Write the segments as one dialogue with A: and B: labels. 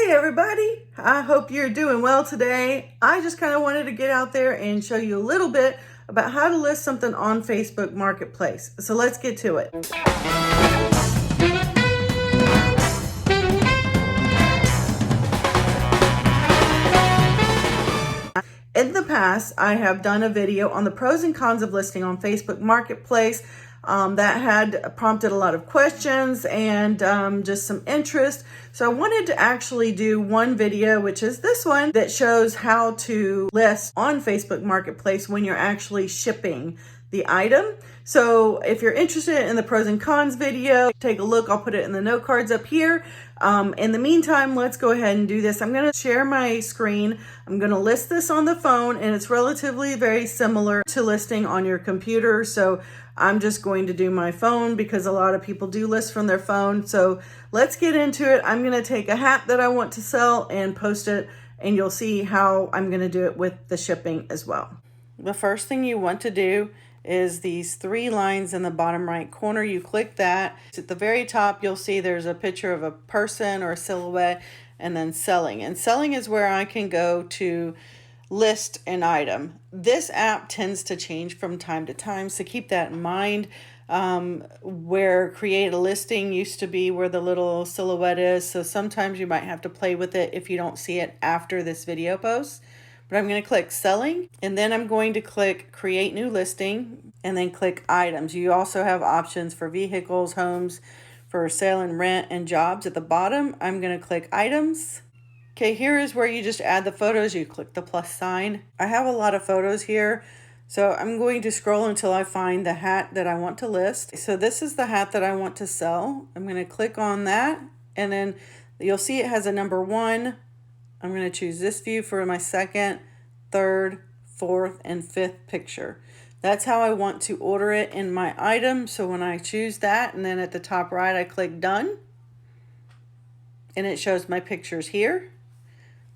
A: Hey everybody, I hope you're doing well today. I just kind of wanted to get out there and show you a little bit about how to list something on Facebook Marketplace. So let's get to it. In the past, I have done a video on the pros and cons of listing on Facebook Marketplace that had prompted a lot of questions and just some interest. So I wanted to actually do one video, which is this one, that shows how to list on Facebook Marketplace when you're actually shipping the item. So if you're interested in the pros and cons video, take a look. I'll put it in the note cards up here. In the meantime, let's go ahead and do this. I'm going to share my screen. I'm going to list this on the phone, and it's relatively very similar to listing on your computer. So I'm just going to do my phone because a lot of people do list from their phone. So let's get into it. I'm going to take a hat that I want to sell and post it, and you'll see how I'm going to do it with the shipping as well. The first thing you want to do is these three lines in the bottom right corner. You click that. At the very top, you'll see there's a picture of a person or a silhouette, and then selling. And selling is where I can go to list an item. This app tends to change from time to time, so keep that in mind. Where create a listing used to be where the little silhouette is, so sometimes you might have to play with it if you don't see it after this video post. But I'm going to click selling, and then I'm going to click create new listing, and then click items. You also have options for vehicles, homes, for sale and rent, and jobs. At the bottom, I'm going to click items. Okay, here is where you just add the photos. You click the plus sign. I have a lot of photos here, so I'm going to scroll until I find the hat that I want to list. So this is the hat that I want to sell. I'm going to click on that, and then you'll see it has a number 1. I'm going to choose this view for my second, third, fourth, and fifth picture. That's how I want to order it in my item. So when I choose that, and then at the top right, I click done, and it shows my pictures here.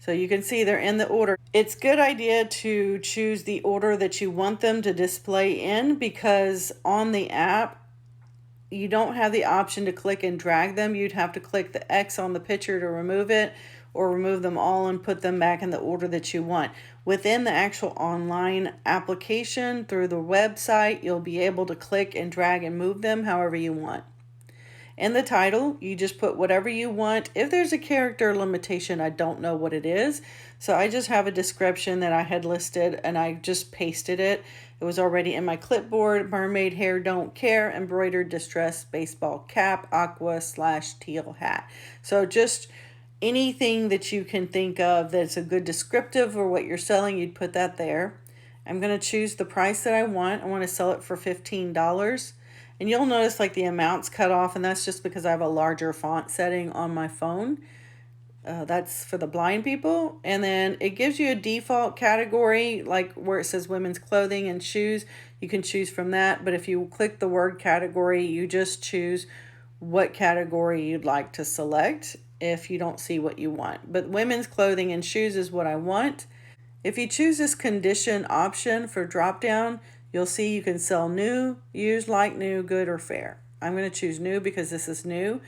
A: So you can see they're in the order. It's a good idea to choose the order that you want them to display in, because on the app, you don't have the option to click and drag them. You'd have to click the X on the picture to remove it, or remove them all and put them back in the order that you want. Within the actual online application through the website, you'll be able to click and drag and move them however you want. In the title, you just put whatever you want. If there's a character limitation, I don't know what it is. So I just have a description that I had listed, and I just pasted it. It was already in my clipboard. Mermaid hair, don't care. Embroidered distressed baseball cap, aqua/teal hat. So just anything that you can think of that's a good descriptive for what you're selling, you'd put that there. I'm going to choose the price that I want. I want to sell it for $15. And you'll notice like the amount's cut off, and that's just because I have a larger font setting on my phone. That's for the blind people. And then it gives you a default category, like where it says women's clothing and shoes. You can choose from that. But if you click the word category, you just choose what category you'd like to select if you don't see what you want. But women's clothing and shoes is what I want. If you choose this condition option for drop down, you'll see you can sell new, used, like new, good, or fair. I'm going to choose new because this is new.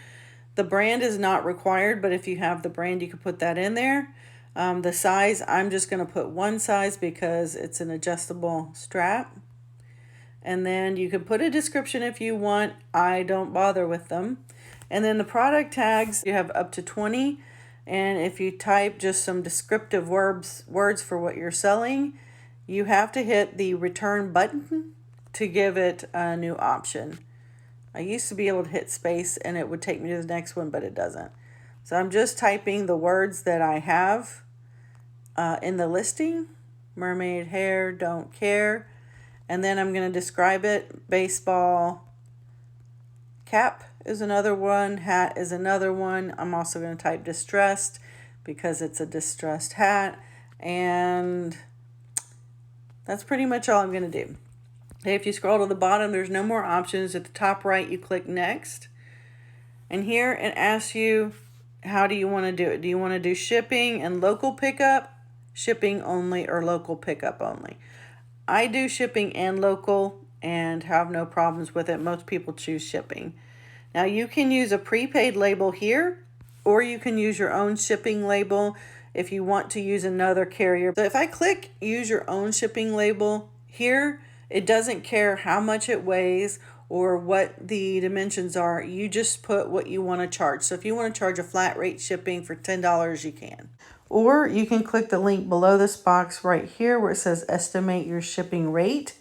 A: The brand is not required, but if you have the brand, you can put that in there. The size, I'm just going to put one size because it's an adjustable strap. And then you can put a description if you want. I don't bother with them. And then the product tags, you have up to 20. And if you type just some descriptive words for what you're selling, you have to hit the return button to give it a new option. I used to be able to hit space and it would take me to the next one, but it doesn't. So I'm just typing the words that I have in the listing. Mermaid hair, don't care. And then I'm going to describe it. Baseball cap is another one. Hat is another one. I'm also going to type distressed because it's a distressed hat. And that's pretty much all I'm going to do. Okay, if you scroll to the bottom, there's no more options. At the top right, you click next. And here it asks you, how do you want to do it? Do you want to do shipping and local pickup, shipping only, or local pickup only? I do shipping and local and have no problems with it. Most people choose shipping. Now you can use a prepaid label here, or you can use your own shipping label if you want to use another carrier. So if I click use your own shipping label here, it doesn't care how much it weighs or what the dimensions are. You just put what you want to charge. So if you want to charge a flat rate shipping for $10, you can. Or you can click the link below this box right here where it says estimate your shipping rate.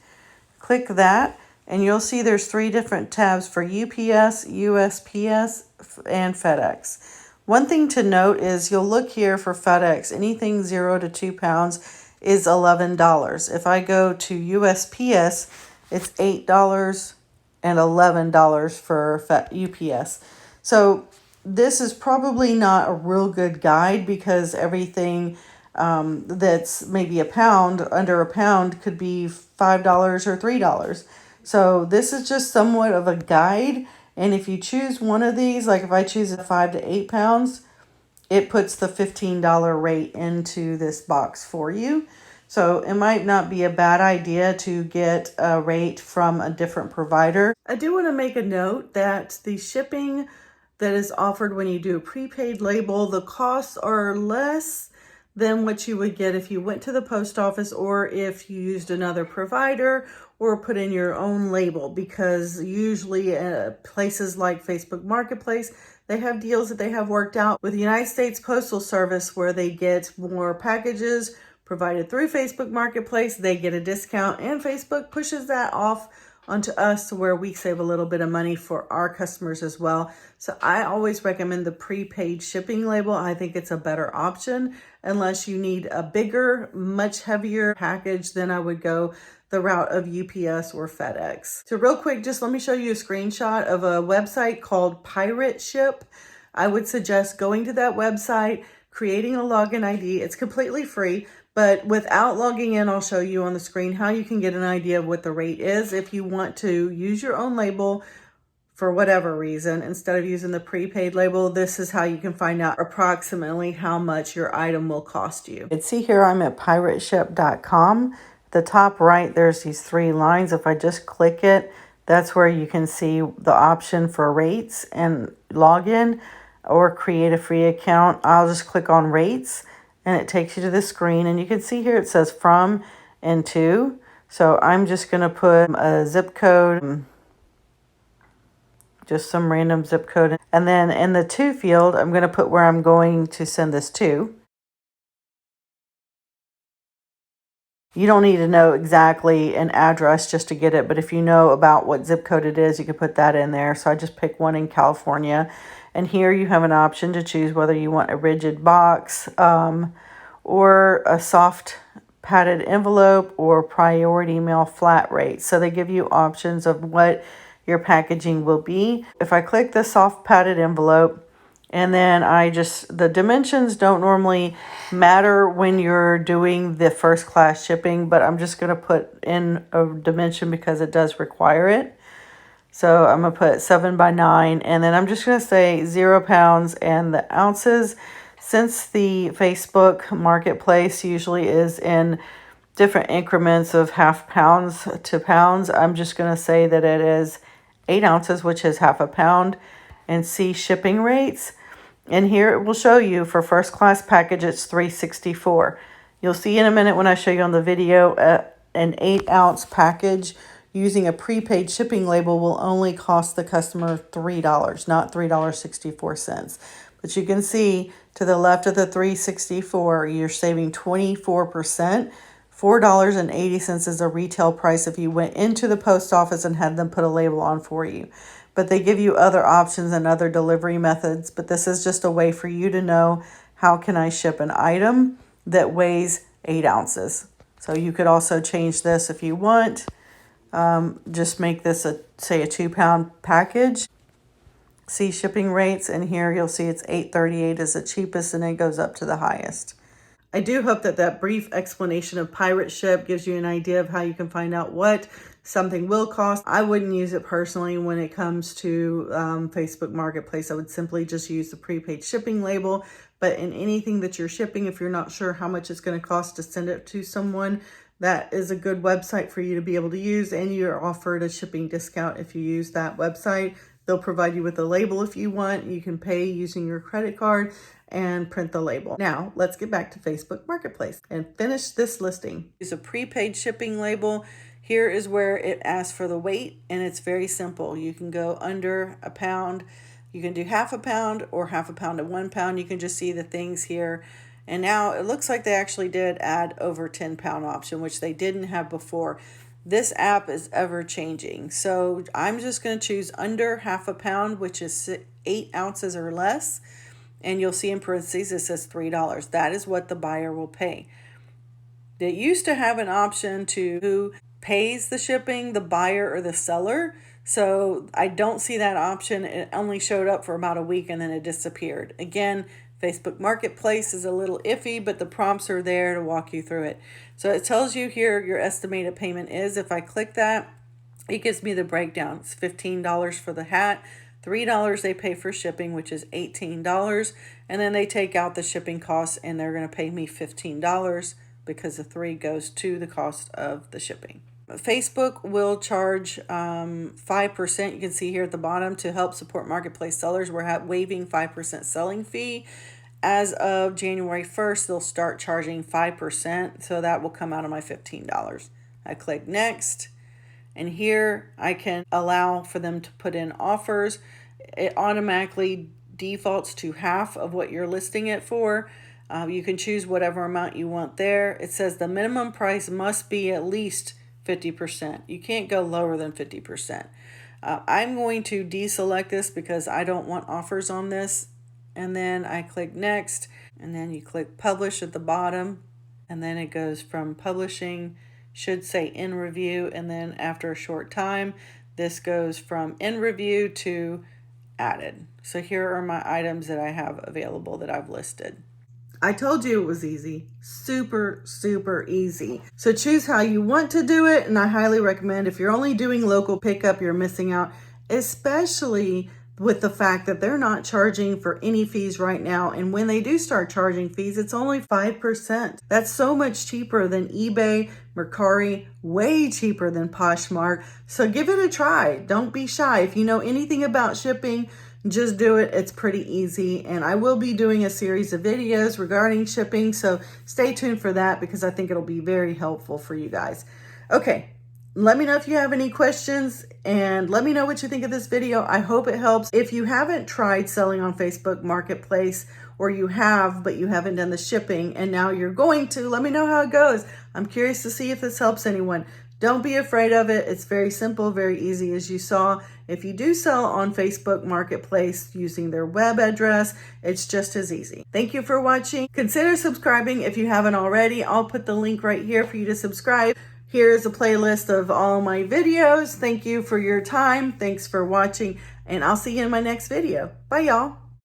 A: Click that and you'll see there's 3 different tabs for UPS, USPS, and FedEx. One thing to note is you'll look here for FedEx. Anything 0 to 2 pounds is $11. If I go to USPS, it's $8 and $11 for UPS. So this is probably not a real good guide because everything that's maybe a pound, under a pound, could be $5 or $3. So this is just somewhat of a guide. And if you choose one of these, like if I choose a 5 to 8 pounds, it puts the $15 rate into this box for you. So it might not be a bad idea to get a rate from a different provider. I do want to make a note that the shipping that is offered when you do a prepaid label, the costs are less than what you would get if you went to the post office or if you used another provider or put in your own label, because usually places like Facebook Marketplace, they have deals that they have worked out with the United States Postal Service where they get more packages provided through Facebook Marketplace. They get a discount and Facebook pushes that off onto us to where we save a little bit of money for our customers as well. So I always recommend the prepaid shipping label. I think it's a better option unless you need a bigger, much heavier package. Then I would go the route of UPS or FedEx. So real quick, just let me show you a screenshot of a website called Pirate Ship. I would suggest going to that website, creating a login ID. It's completely free. But without logging in, I'll show you on the screen how you can get an idea of what the rate is if you want to use your own label for whatever reason. Instead of using the prepaid label, this is how you can find out approximately how much your item will cost you. You can see here I'm at pirateship.com. The top right, there's these 3 lines. If I just click it, that's where you can see the option for rates and login or create a free account. I'll just click on rates. And it takes you to the screen, and you can see here it says from and to. So I'm just going to put a zip code, just some random zip code. And then in the to field, I'm going to put where I'm going to send this to. You don't need to know exactly an address just to get it, but if you know about what zip code it is, you can put that in there. So I just pick one in California. And here you have an option to choose whether you want a rigid box or a soft padded envelope or priority mail flat rate. So they give you options of what your packaging will be. If I click the soft padded envelope, and then the dimensions don't normally matter when you're doing the first class shipping, but I'm just going to put in a dimension because it does require it. So I'm going to put 7 by 9, and then I'm just going to say 0 pounds and the ounces. Since the Facebook Marketplace usually is in different increments of half pounds to pounds, I'm just going to say that it is 8 ounces, which is half a pound, and see shipping rates. And here it will show you for first class package, it's $3.64. You'll see in a minute when I show you on the video, an 8 ounce package using a prepaid shipping label will only cost the customer $3, not $3.64. But you can see to the left of the $3.64, you're saving 24%. $4.80 is a retail price if you went into the post office and had them put a label on for you. But they give you other options and other delivery methods. But this is just a way for you to know how can I ship an item that weighs 8 ounces. So you could also change this if you want. Just make this say a 2 pound package. See shipping rates, and here you'll see it's $8.38 is the cheapest, and it goes up to the highest. I do hope that brief explanation of Pirate Ship gives you an idea of how you can find out what something will cost. I wouldn't use it personally when it comes to Facebook Marketplace. I would simply just use the prepaid shipping label. But in anything that you're shipping, if you're not sure how much it's going to cost to send it to someone, that is a good website for you to be able to use, and you're offered a shipping discount if you use that website. They'll provide you with a label if you want. You can pay using your credit card and print the label. Now, let's get back to Facebook Marketplace and finish this listing. Use a prepaid shipping label. Here is where it asks for the weight, and it's very simple. You can go under a pound. You can do half a pound or half a pound to 1 pound. You can just see the things here. And now it looks like they actually did add over 10-pound option, which they didn't have before. This app is ever changing. So I'm just going to choose under half a pound, which is 8 ounces or less. And you'll see in parentheses, it says $3. That is what the buyer will pay. They used to have an option to who pays the shipping, the buyer or the seller. So I don't see that option. It only showed up for about a week and then it disappeared. Again, Facebook Marketplace is a little iffy, but the prompts are there to walk you through it. So it tells you here your estimated payment is. If I click that, it gives me the breakdown. It's $15 for the hat, $3 they pay for shipping, which is $18, and then they take out the shipping costs and they're going to pay me $15 because the $3 goes to the cost of the shipping. Facebook will charge 5%. You can see here at the bottom, to help support marketplace sellers, we're waiving 5% selling fee. As of January 1st, they'll start charging 5%. So that will come out of my $15. I click next. And here I can allow for them to put in offers. It automatically defaults to half of what you're listing it for. You can choose whatever amount you want there. It says the minimum price must be at least 50%. You can't go lower than 50%. I'm going to deselect this because I don't want offers on this. And then I click next, and then you click publish at the bottom, and then it goes from publishing, should say in review, and then after a short time, this goes from in review to added. So here are my items that I have available that I've listed. I told you it was easy. Super, super easy. So choose how you want to do it, and I highly recommend, if you're only doing local pickup, you're missing out, especially with the fact that they're not charging for any fees right now. And when they do start charging fees, it's only 5%. That's so much cheaper than eBay, Mercari, way cheaper than Poshmark. So give it a try. Don't be shy. If you know anything about shipping, just do it. It's pretty easy. And I will be doing a series of videos regarding shipping. So stay tuned for that because I think it'll be very helpful for you guys. Okay. Let me know if you have any questions and let me know what you think of this video. I hope it helps. If you haven't tried selling on Facebook Marketplace, or you have, but you haven't done the shipping and now you're going to, let me know how it goes. I'm curious to see if this helps anyone. Don't be afraid of it. It's very simple, very easy, as you saw. If you do sell on Facebook Marketplace using their web address, it's just as easy. Thank you for watching. Consider subscribing if you haven't already. I'll put the link right here for you to subscribe. Here is a playlist of all my videos. Thank you for your time. Thanks for watching, and I'll see you in my next video. Bye, y'all.